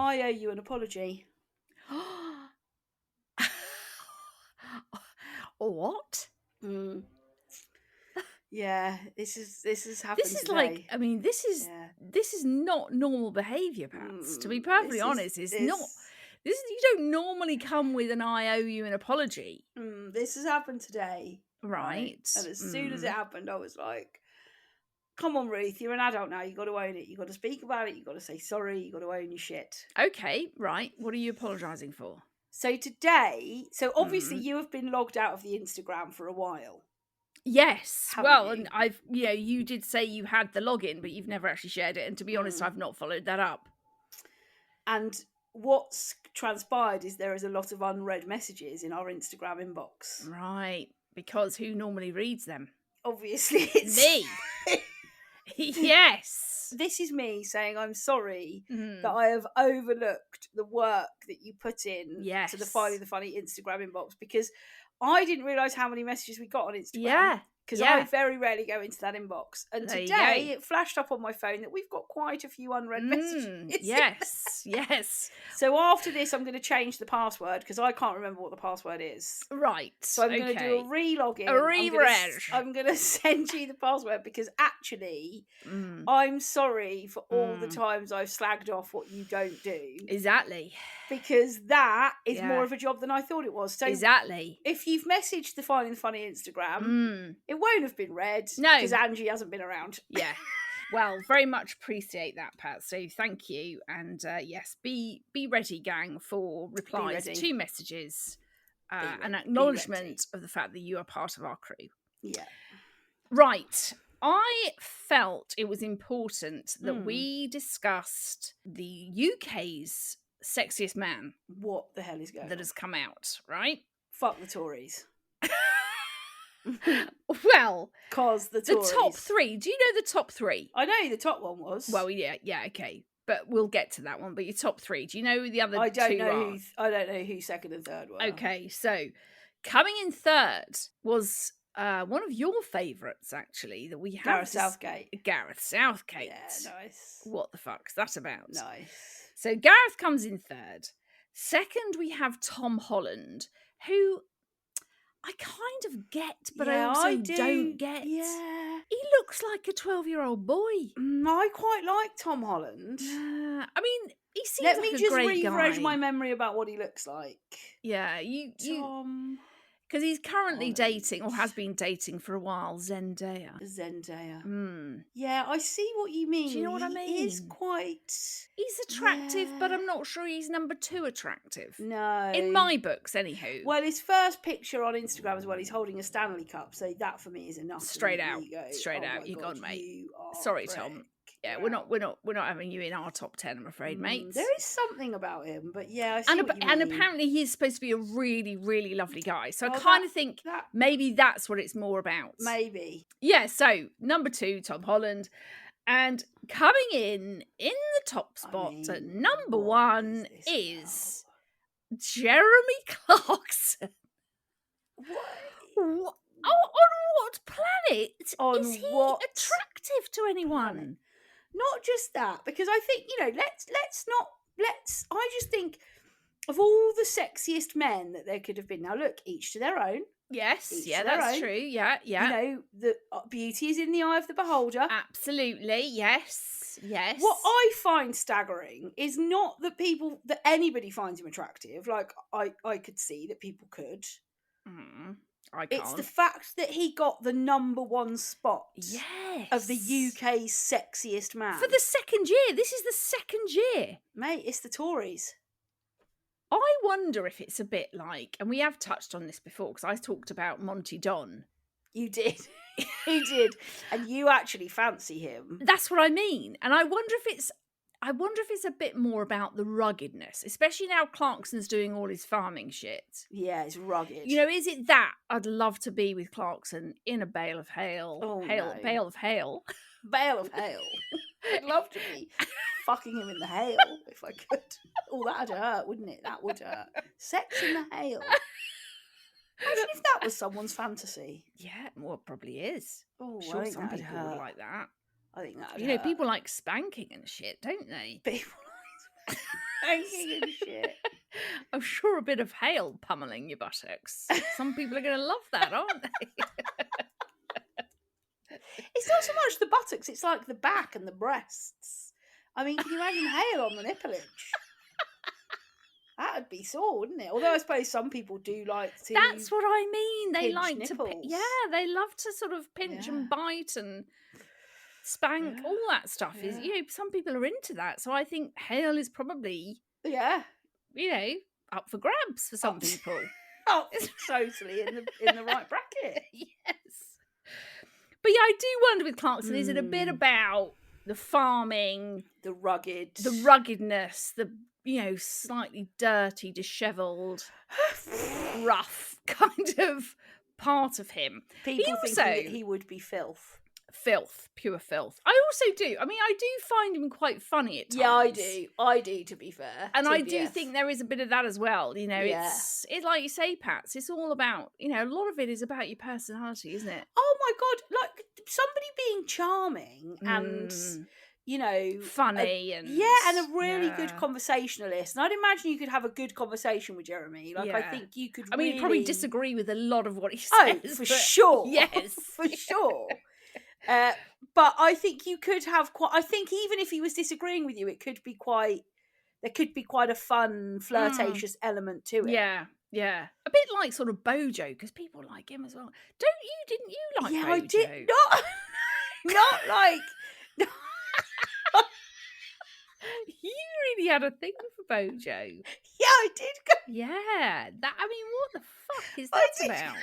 I owe you an apology. What? Yeah, this has happened This is today. like, I mean, this is not normal behaviour, Pats. To be perfectly honest, it's not. This is, you don't normally come with an "I owe you an apology." This has happened today, right? And as soon as it happened, I was like, "Come on, Ruth, you're an adult now. You got to own it. You got to speak about it. You got to say sorry. You got to own your shit." Okay, right. What are you apologising for? So today, obviously you have been logged out of the Instagram for a while. Yes. Well, you? and you did say you had the login, but you've never actually shared it. And to be honest, I've not followed that up. And what's transpired is there is a lot of unread messages in our Instagram inbox. Right. Because who normally reads them? Obviously, it's me. Yes. This is me saying I'm sorry that I have overlooked the work that you put in to the Finding the Funny Instagram inbox, because I didn't realise how many messages we got on Instagram. Yeah. Because I very rarely go into that inbox. And there today it flashed up on my phone that we've got quite a few unread messages. Yes, yes. So after this, I'm going to change the password because I can't remember what the password is. Right. So I'm going to do a re-login. A refresh. I'm going to send you the password because actually, I'm sorry for all the times I've slagged off what you don't do. Exactly. Because that is more of a job than I thought it was. So exactly. If you've messaged the Finding the Funny Instagram, it won't have been read. No. Because Ange hasn't been around. Yeah. Well, very much appreciate that, Pat. So thank you. And yes, be ready, gang, for replies to messages. An acknowledgement of the fact that you are part of our crew. Yeah. Right. I felt it was important that we discussed the UK's sexiest man. What the hell is going on? That has come out, right? Fuck the Tories. Well, because the top three. Do you know the top three? I know who the top one was. Well, yeah, okay. But we'll get to that one. But your top three. Do you know who the other two are? I don't know who second and third were. Okay, so coming in third was one of your favourites, actually, that we have. Gareth Southgate. Yeah, nice. What the fuck's that about? Nice. So Gareth comes in third. Second, we have Tom Holland, who I kind of get, but I also don't get. Yeah. He looks like a 12-year-old boy. I quite like Tom Holland. I mean, he seems Let like me a just great refresh guy. my memory about what he looks like. Yeah, Tom. Because he's currently dating, or has been dating for a while, Zendaya. Yeah, I see what you mean. Do you know what I mean? He is quite... He's attractive, but I'm not sure he's number 2 attractive. No. In my books, anywho. Well, his first picture on Instagram as well, he's holding a Stanley Cup, so that for me is enough. Straight out. You gone, mate. Sorry, Tom. Yeah, we're not having you in our top 10, I'm afraid, mate. There is something about him, but yeah, I see what you mean. And apparently he's supposed to be a really, really lovely guy. So I kind of think maybe that's what it's more about. Maybe. Yeah, so number 2, Tom Holland. And coming in the top spot at number 1 is Jeremy Clarkson. What? On what planet is he attractive to anyone? Planet? Not just that, because I think, I just think of all the sexiest men that there could have been. Now, look, each to their own. Yes, that's true. Yeah. The beauty is in the eye of the beholder. Absolutely, yes. What I find staggering is not that anybody finds him attractive. Like, I could see that people could. I can't. It's the fact that he got the number 1 spot of the UK's sexiest man. For the second year. This is the second year. Mate, it's the Tories. I wonder if it's a bit like, and we have touched on this before, because I talked about Monty Don. You did. You did. And you actually fancy him. That's what I mean. And I wonder if it's a bit more about the ruggedness, especially now Clarkson's doing all his farming shit. Yeah, it's rugged. Is it that I'd love to be with Clarkson in a bale of hail? Bale of hail. Bale of hail. I'd love to be fucking him in the hail if I could. Oh, that'd hurt, wouldn't it? That would hurt. Sex in the hail. Imagine if that was someone's fantasy. Yeah, well, it probably is. Oh, I'm sure some people would like that. I think that. People like spanking and shit, don't they? People like Wanking and shit. I'm sure a bit of hail pummeling your buttocks. Some people are going to love that, aren't they? It's not so much the buttocks, it's like the back and the breasts. I mean, can you imagine hail on the nipplage? That would be sore, wouldn't it? Although I suppose some people do like to. That's what I mean. They pinch like nipples. they love to sort of pinch and bite and spank, all that stuff. Is some people are into that. So I think hail is probably up for grabs for some people. It's totally in the right bracket. Yes. But yeah, I do wonder with Clarkson, is it a bit about the farming, the ruggedness, the slightly dirty, dishevelled, rough kind of part of him? People thinking that he would be filth, pure filth. I also do. I mean, I do find him quite funny at times. Yeah, I do. To be fair, and I do think there is a bit of that as well. It's like you say, Pats. It's all about a lot of it is about your personality, isn't it? Oh my god, like somebody being charming and funny and a really good conversationalist. And I'd imagine you could have a good conversation with Jeremy. Like I think you could. I mean, you probably disagree with a lot of what he says. Oh, for sure. Yes, for sure. But I think you could have quite. I think even if he was disagreeing with you, there could be quite a fun, flirtatious element to it. Yeah. Yeah, a bit like sort of Bojo, because people like him as well. Didn't you like Bojo? Yeah, I did not like. You really had a thing for Bojo. Yeah, I did. Yeah, I mean, what the fuck is that about?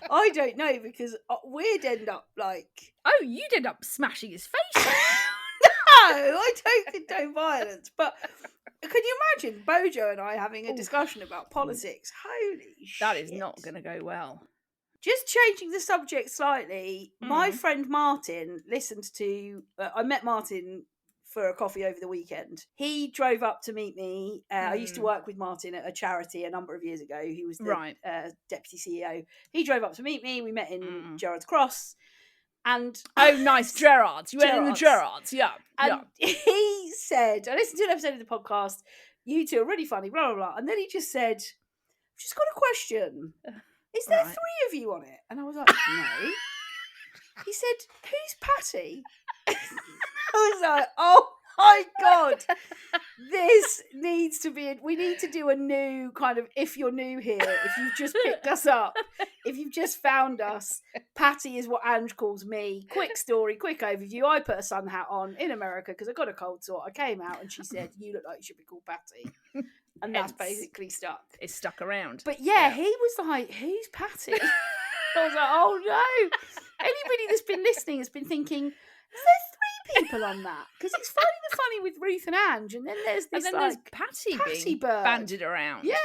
I don't know, because we'd end up like. Oh, you'd end up smashing his face. No, I don't condone violence, but can you imagine Bojo and I having a discussion about politics? Holy shit. That is not going to go well. Just changing the subject slightly, my friend Martin listened to... I met Martin for a coffee over the weekend. He drove up to meet me. I used to work with Martin at a charity a number of years ago. He was the deputy CEO. He drove up to meet me. We met in Gerrard's Cross. And nice, Gerrard's. You went in the Gerrard's, yeah. And he said, I listened to an episode of the podcast, you two are really funny, blah, blah, blah. And then he just said, I've just got a question. Is there 3 of you on it? And I was like, no. He said, who's Patty? I was like, oh my God. This needs to be, we need to do a new kind of, if you're new here, if you've just picked us up, if you've just found us, Patty is what Ange calls me. Quick story, quick overview. I put a sun hat on in America because I got a cold sore. I came out and she said, you look like you should be called Patty. And that's basically stuck. It's stuck around. But yeah, he was like, who's Patty? I was like, oh no. Anybody that's been listening has been thinking, is there 3 people on that? Because it's Finding the Funny with Ruth and Ange, and then there's this there's Patty being banded around. Yeah.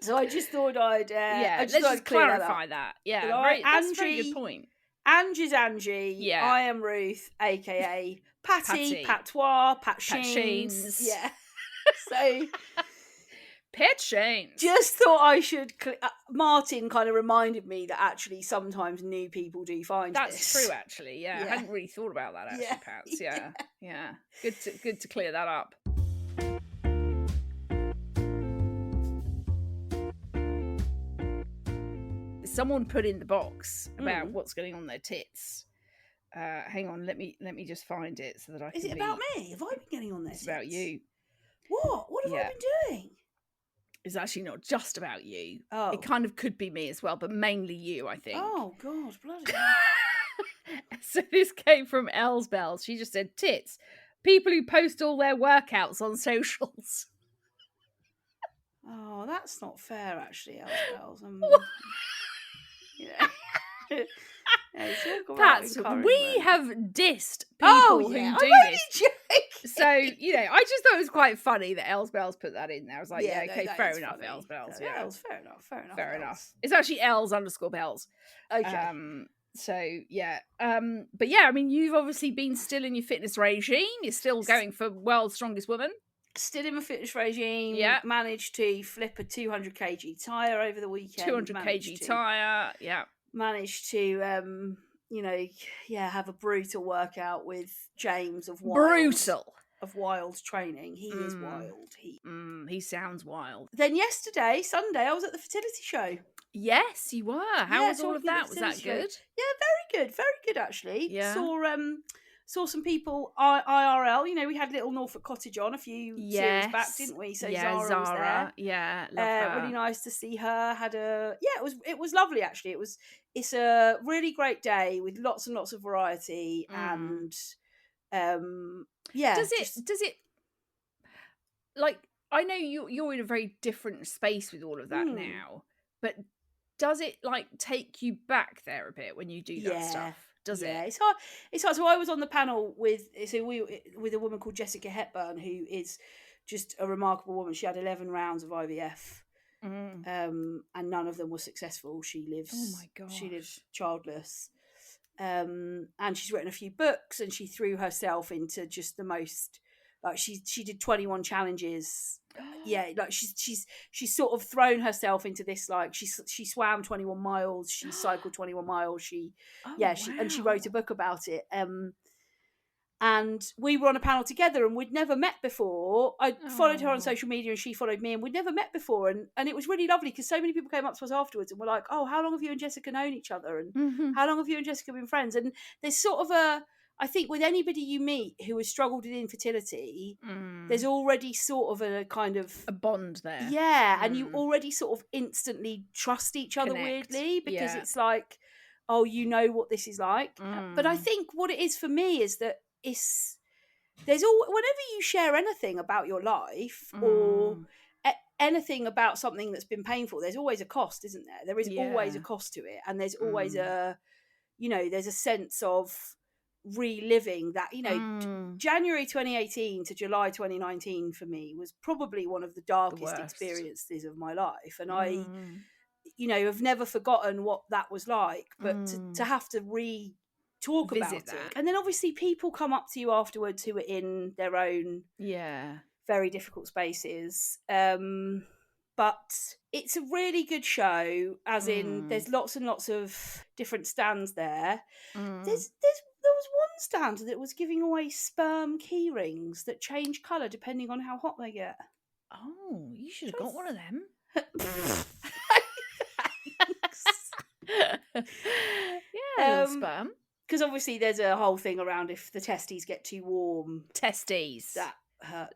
So I just thought I'd let's just clarify that. Yeah, that's a very good point. Ange is Angie. Yeah. I am Ruth, aka Patty. Patois, Pat Sheens. Yeah. So Pet Shanes. Just thought I should. Martin kind of reminded me that actually sometimes new people do find that's this. True, actually. Yeah, I hadn't really thought about that. Actually, Pats. Yeah. Good to clear that up. Someone put in the box about what's going on their tits. Hang on, let me just find it so that I can. Is it about me? Have I been getting on there? It's about you. What have I been doing? It's actually not just about you. Oh. It kind of could be me as well, but mainly you, I think. Oh, God, bloody So this came from Els Bells. She just said, tits. People who post all their workouts on socials. Oh, that's not fair, actually, Els Bells. Pats, we have dissed people who do this. So, I just thought it was quite funny that Els Bells put that in there. I was like, fair enough, funny. Els Bells. Yeah, fair enough. It's actually Els_Bells. Okay. But yeah, I mean, you've obviously been still in your fitness regime. You're still going for World's Strongest Woman. Still in my fitness regime. Yeah. Managed to flip a 200 kg tyre over the weekend. 200 kg tyre, yeah. Managed to have a brutal workout with James of Wild Training. He is wild. He sounds wild. Then yesterday, Sunday, I was at the fertility show. Yes, you were. How was all of that? Was that good? Yeah, very good actually. Yeah. Saw some people IRL. We had little Norfolk Cottage on a few series back, didn't we? So Zara was there. Yeah, love her. Really nice to see her. It was lovely actually. It's a really great day with lots and lots of variety and Does it like, I know you're in a very different space with all of that now, but does it like take you back there a bit when you do that stuff? Does it? It's hard. So I was on the panel with a woman called Jessica Hepburn, who is just a remarkable woman. She had 11 rounds of IVF, and none of them were successful. She lives. Oh my gosh. She lives childless, and she's written a few books, and she threw herself into just the most. Like she did 21 challenges. Like she's sort of thrown herself into this. Like she swam 21 miles. She cycled 21 miles. She wrote a book about it. And we were on a panel together, and we'd never met before. I followed her on social media, and she followed me, and we'd never met before. And it was really lovely because so many people came up to us afterwards and were like, "Oh, how long have you and Jessica known each other? And how long have you and Jessica been friends?" And there's sort of I think with anybody you meet who has struggled with infertility, there's already sort of a kind of a bond there. Yeah, and you already sort of instantly trust each other weirdly because it's like, oh, you know what this is like. But I think what it is for me is that whenever you share anything about your life or anything about something that's been painful, there's always a cost, isn't there? There is always a cost to it, and there's always there's a sense of reliving that. January 2018 to July 2019 for me was probably one of the darkest experiences of my life, and I have never forgotten what that was like, but to have to talk about it. And then obviously people come up to you afterwards who are in their own very difficult spaces, but it's a really good show, as in there's lots and lots of different stands there. There was one stand that was giving away sperm key rings that change colour depending on how hot they get. Oh, you should have got one of them. Sperm. Because obviously there's a whole thing around if the testes get too warm. Testes. That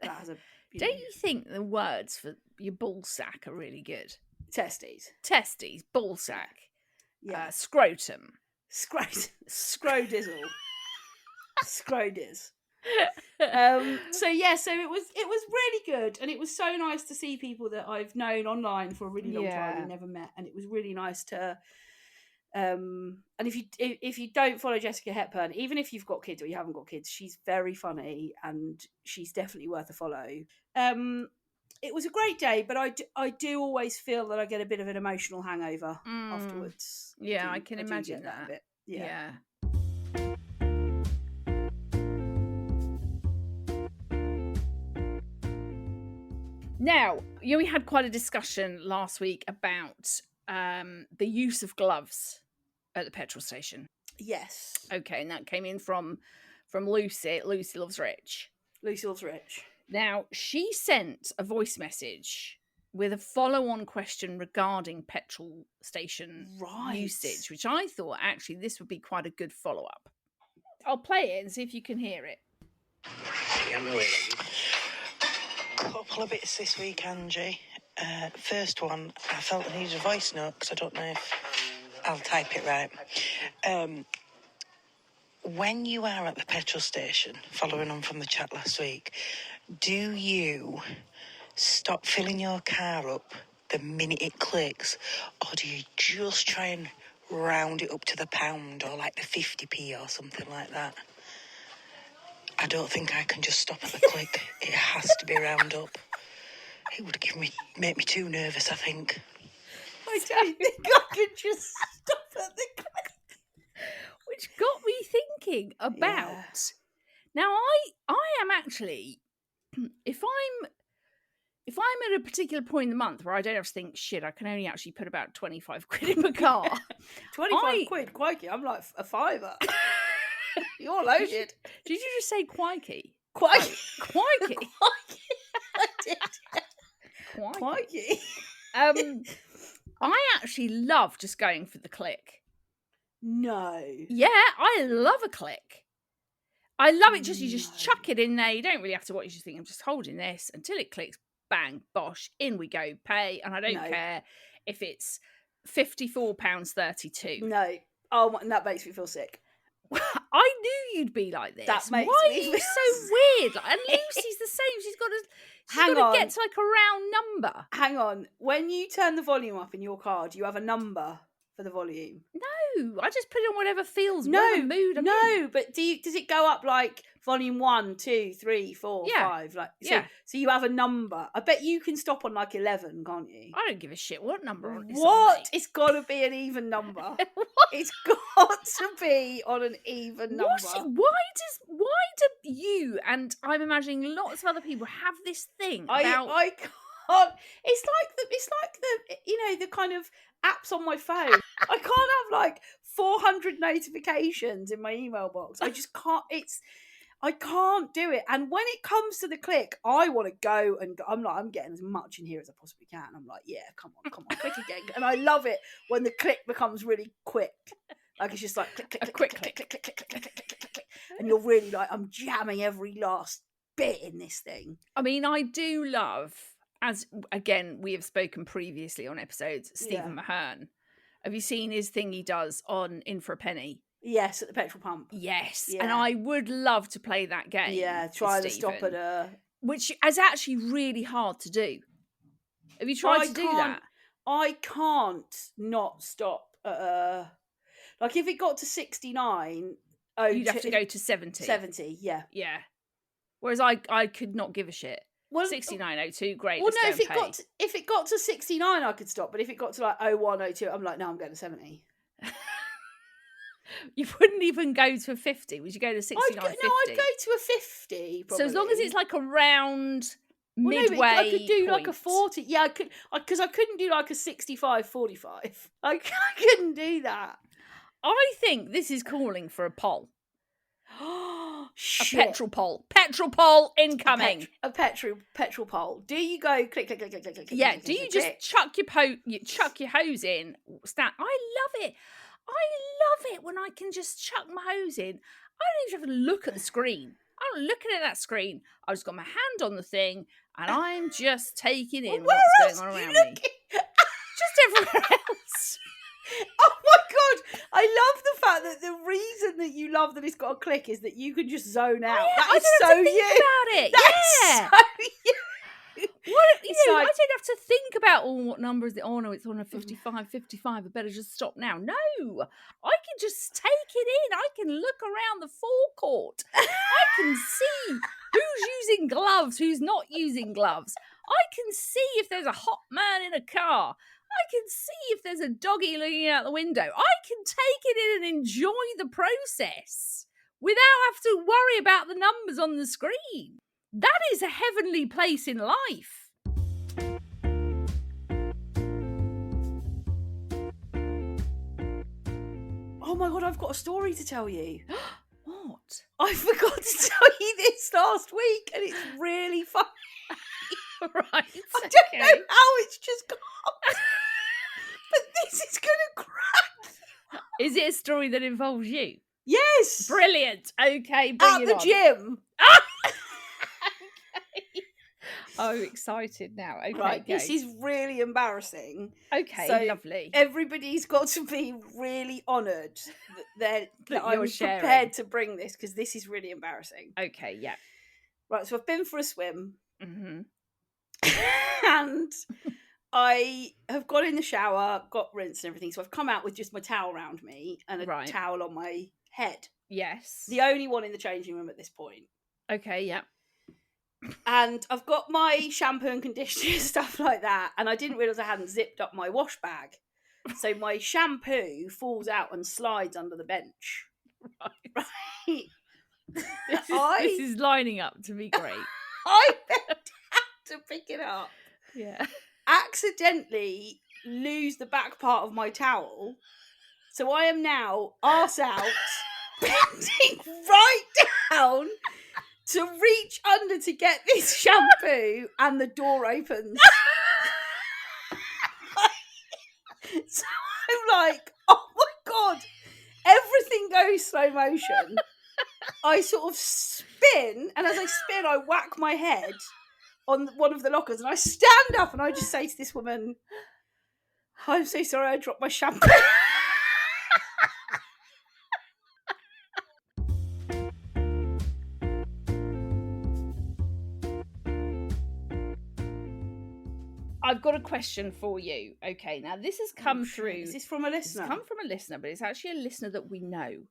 has a... Don't you think the words for your ball sack are really good? Testes, ball sack, scrotum. Scrodizzle. Scrodiz. So it was really good, and it was so nice to see people that I've known online for a really long time and never met, and it was really nice to and if you don't follow Jessica Hepburn, even if you've got kids or you haven't got kids, she's very funny and she's definitely worth a follow. It was a great day, but I do always feel that I get a bit of an emotional hangover afterwards. Yeah, I can imagine that a bit. Yeah. Now, we had quite a discussion last week about the use of gloves at the petrol station. Yes. Okay, and that came in from Lucy. Lucy Loves Rich. Lucy Loves Rich. Now, she sent a voice message with a follow-on question regarding petrol station usage, which I thought, actually, this would be quite a good follow-up. I'll play it and see if you can hear it. Couple of bits this week, Angie. First one, I felt I needed a voice note because I don't know if I'll type it right. When you are at the petrol station, following on from the chat last week, do you stop filling your car up the minute it clicks, or do you just try and round it up to the pound or like the 50p or something like that? I don't think I can just stop at the click. It has to be round up. It would make me too nervous, I think. I don't think I could just stop at the click. Which got me thinking about... Now, I am actually... If I'm if I'm at a particular point in the month where I don't have to think, shit, I can only actually put about 25 quid in my car. 25 quid, crikey, I'm like a fiver. You're loaded. Did you just say quikey? Crikey. Quikey. I did. Quikey. I actually love just going for the click. No. Yeah, I love a click. I love it. You just chuck it in there. You don't really have to watch. You just think, I'm just holding this until it clicks. Bang, bosh, in we go, pay. And I don't care if it's £54.32. No. Oh, and that makes me feel sick. I knew you'd be like this. That makes Why me are you feel so weird? And Lucy's the same. She's got to get to like a round number. Hang on. When you turn the volume up in your car, do you have a number for the volume? No, I just put it on whatever feels whatever mood I'm in. But does it go up like volume 1, 2, 3, 4, 5? Like so you have a number. I bet you can stop on like 11, can't you? I don't give a shit what number on What? It's got to be an even number. It's got to be on an even number. Why do you, and I'm imagining lots of other people, have this thing about... I can't. It's like the the kind of apps on my phone. I can't have like 400 notifications in my email box. I just can't. I can't do it. And when it comes to the click, I want to go and go. I'm getting as much in here as I possibly can. I'm like, yeah, come on, click again. And I love it when the click becomes really quick. Like it's just like click, click, click, click, click, click, click, click, click, click, click, click. And you're really like, I'm jamming every last bit in this thing. I mean, I do love, as again we have spoken previously on episodes, Stephen Mahern. Have you seen his thing he does on In for a Penny? Yes, at the petrol pump. Yes, and I would love to play that game. Yeah, try to stop at a... Which is actually really hard to do. Have you tried to do that? I can't not stop at a... Like, if it got to 69... You'd have to go to 70. 70, yeah. Yeah. Whereas I could not give a shit. Well, 69.02, great. Well, no, if it got to 69, I could stop. But if it got to like 01.02, I'm like, no, I'm going to 70. You wouldn't even go to a 50. Would you go to 69.50? No, I'd go to a 50. Probably. So as long as it's like around midway. No, I could do point. like a 40. Yeah, I could, because I couldn't do like a 65-45. I couldn't do that. I think this is calling for a poll. Shit. A petrol poll. Petrol poll incoming. A petrol poll. Do you go click, click, click, click, click, click? Yeah. Click, do click, you click, just chuck your hose in? I love it. I love it when I can just chuck my hose in. I don't even have to look at the screen. I'm looking at that screen. I've just got my hand on the thing, and I'm just taking in what's going on around me. Just everywhere else. Oh my god! I love the fact that the reason that you love that it's got a click is that you can just zone out. That is so you. About it. That's so you. I don't have to think about what number is it. Oh no, it's on a 55. I better just stop now. No, I can just take it in. I can look around the forecourt. I can see who's using gloves, who's not using gloves. I can see if there's a hot man in a car. I can see if there's a doggy looking out the window. I can take it in and enjoy the process without having to worry about the numbers on the screen. That is a heavenly place in life. Oh my god, I've got a story to tell you. What? I forgot to tell you this last week, and it's really funny. Right. I don't know how it's just gone. But this is going to crack you. Is it a story that involves you? Yes. Brilliant. Okay, bring it on. At the gym. Okay. I'm excited now. Okay, right, go. This is really embarrassing. Okay, so lovely. Everybody's got to be really honoured that I'm prepared to bring this, because this is really embarrassing. Okay, yeah. Right, so I've been for a swim. Mm-hmm. And I have got in the shower, got rinsed and everything. So I've come out with just my towel around me and a towel on my head. Yes. The only one in the changing room at this point. Okay, yeah. And I've got my shampoo and conditioner, stuff like that. And I didn't realise I hadn't zipped up my wash bag. So my shampoo falls out and slides under the bench. Right. This is lining up to be great. I bent down to pick it up. Yeah. accidentally lose the back part of my towel. So I am now arse out, bending right down to reach under to get this shampoo, and the door opens. So I'm like, oh my God, everything goes slow motion. I sort of spin, and as I spin, I whack my head on one of the lockers, and I stand up and I just say to this woman, I'm so sorry I dropped my shampoo. I've got a question for you. Okay, now this has come through. Is this from a listener? It's come from a listener, but it's actually a listener that we know.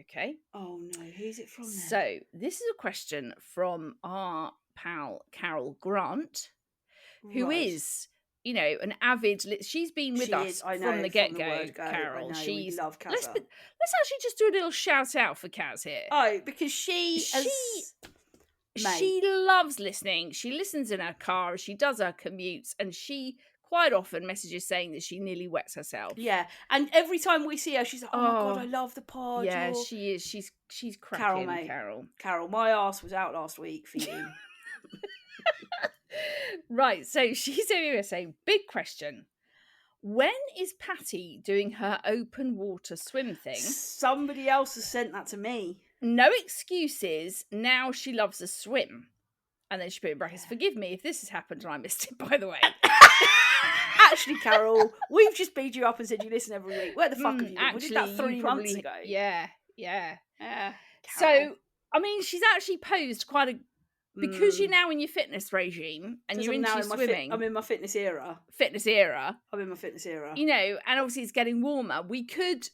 Okay. Oh no, who's it from then? So this is a question from our pal Carol Grant, who is, you know, an avid. She's been with us from the get-go. Carol, we love Kaz. Let's actually just do a little shout out for Kaz here. Oh, because she loves listening. She listens in her car as she does her commutes, and she quite often messages saying that she nearly wets herself. Yeah, and every time we see her, she's like, "Oh my God, I love the pod." Yeah, she is. She's cracking, Carol. My arse was out last week for you. Right, so she's over saying, big question. When is Patty doing her open water swim thing? Somebody else has sent that to me. No excuses. Now she loves a swim. And then she put in brackets, forgive me if this has happened and I missed it, by the way. Actually, Carol, we've just beat you up and said you listen every week. Where the fuck have you been? We did that 3 months ago. Yeah. So, I mean, she's actually posed quite a... Because you're now in your fitness regime and you're into swimming. I'm in my fitness era. I'm in my fitness era. You know, and obviously it's getting warmer. We could.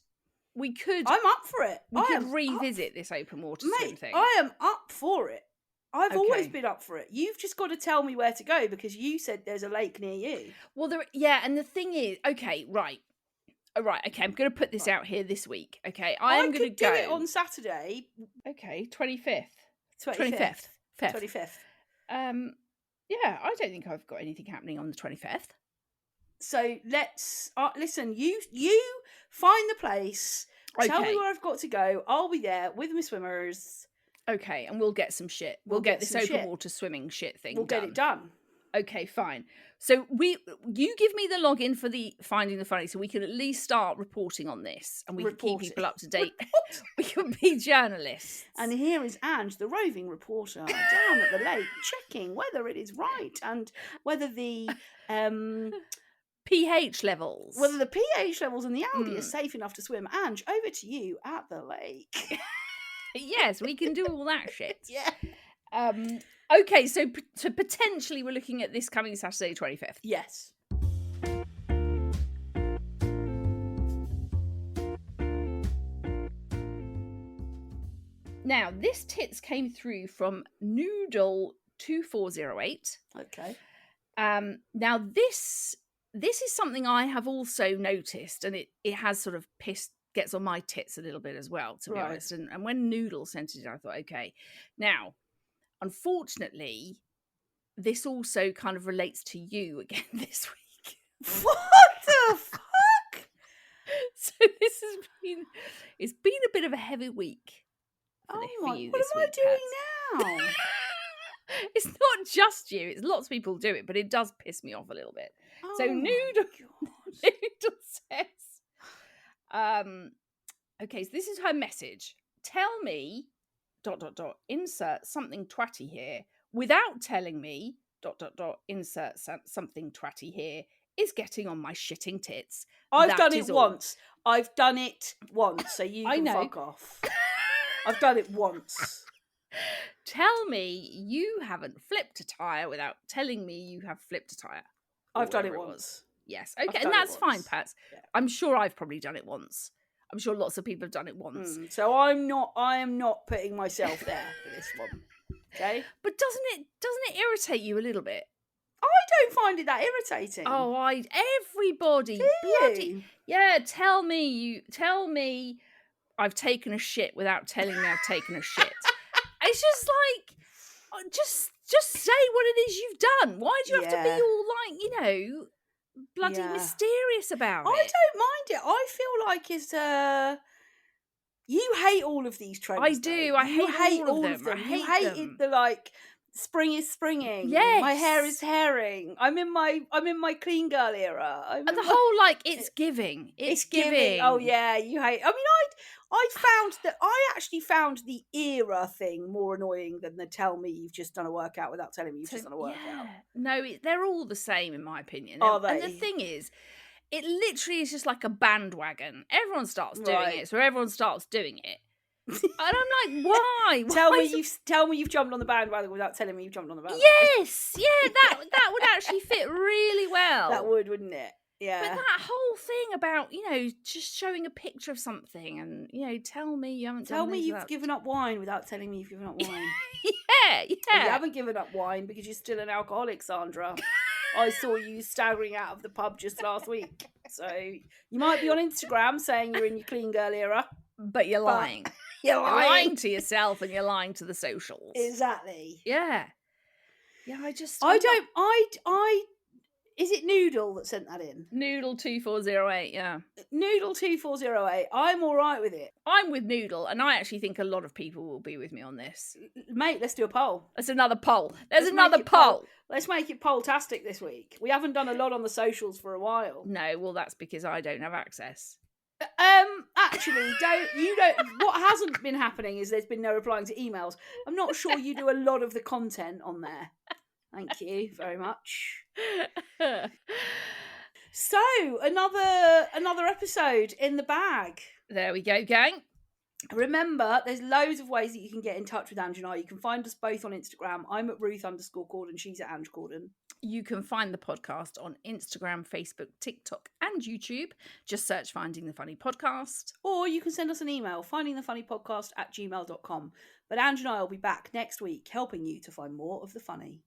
I'm up for it. We could revisit this open water swim thing. I am up for it. I've always been up for it. You've just got to tell me where to go because you said there's a lake near you. Well, and the thing is, okay, right. All right, okay, I'm going to put this out here this week. Okay, I'm going to go. do it on Saturday. Okay, 25th. 25th. Yeah, I don't think I've got anything happening on the 25th. So let's listen. You find the place. Tell me where I've got to go. I'll be there with my swimmers. Okay, and we'll get some shit. We'll get this open water swimming shit thing. We'll get it done. Okay, fine. So you give me the login for the Finding the Funny, so we can at least start reporting on this, and we can keep people up to date. We can be journalists. And here is Ange, the roving reporter, down at the lake, checking whether it is right and whether the pH levels, in the algae are safe enough to swim. Ange, over to you at the lake. Yes, we can do all that shit. Yeah. Okay, so potentially we're looking at this coming Saturday, 25th. Yes. Now, this tits came through from Noodle2408. Okay. Now, this is something I have also noticed, and it has sort of gets on my tits a little bit as well, to be honest. And when Noodle sent it, I thought, okay. Now, unfortunately, this also kind of relates to you again this week. What the fuck? So it's been a bit of a heavy week for you this week. What am I doing now? It's not just you, it's lots of people do it, but it does piss me off a little bit. So Noodle says, okay, so this is her message. Tell me, ... insert something twatty here, without telling me, ... insert something twatty here, is getting on my shitting tits. I've done it once, so you can fuck off. I've done it once. Tell me you haven't flipped a tyre without telling me you have flipped a tyre. I've done it once. Yes, okay, and that's fine, Pat. Yeah. I'm sure I've probably done it once. I'm sure lots of people have done it once. So I am not putting myself there for this one. Okay? But doesn't it irritate you a little bit? I don't find it that irritating. Oh, everybody. Bloody. Yeah, tell me I've taken a shit without telling me I've taken a shit. It's just like, Just say what it is you've done. Why do you have to be all like, bloody mysterious about it? I don't mind it. I feel like it's you hate all of these trends. I do. I hate all of them. You hated the like spring is springing. Yes. My hair is hairing. I'm in my clean girl era. And the whole like it's giving. It's giving. Oh yeah, you hate. I mean, I actually found the era thing more annoying than the tell me you've just done a workout without telling me you've just done a workout. No, they're all the same in my opinion. Are they? And the thing is, it literally is just like a bandwagon. Everyone starts doing it, so everyone starts doing it. And I'm like, why? Tell me you've jumped on the bandwagon without telling me you've jumped on the bandwagon. Yes, yeah, that would actually fit really well. That would, wouldn't it? Yeah. But that whole thing about, just showing a picture of something and, tell me you haven't Tell me you've given up wine without telling me you've given up wine. Yeah. Well, you haven't given up wine because you're still an alcoholic, Sandra. I saw you staggering out of the pub just last week. So you might be on Instagram saying you're in your clean girl era. But you're lying. You're lying to yourself and you're lying to the socials. Exactly. Yeah. Yeah, is it Noodle that sent that in? Noodle 2408, yeah. Noodle 2408. I'm all right with it. I'm with Noodle, and I actually think a lot of people will be with me on this. Mate, let's do a poll. That's another poll. There's another poll. Let's make it poll-tastic this week. We haven't done a lot on the socials for a while. No, well, that's because I don't have access. Actually, what hasn't been happening is there's been no replying to emails. I'm not sure you do a lot of the content on there. Thank you very much. So, another episode in the bag. There we go, gang. Remember, there's loads of ways that you can get in touch with Ange and I. You can find us both on Instagram. I'm at Ruth_Corden. She's at Ange Corden. You can find the podcast on Instagram, Facebook, TikTok, and YouTube. Just search Finding the Funny Podcast. Or you can send us an email, findingthefunnypodcast@gmail.com. But Ange and I will be back next week helping you to find more of the funny.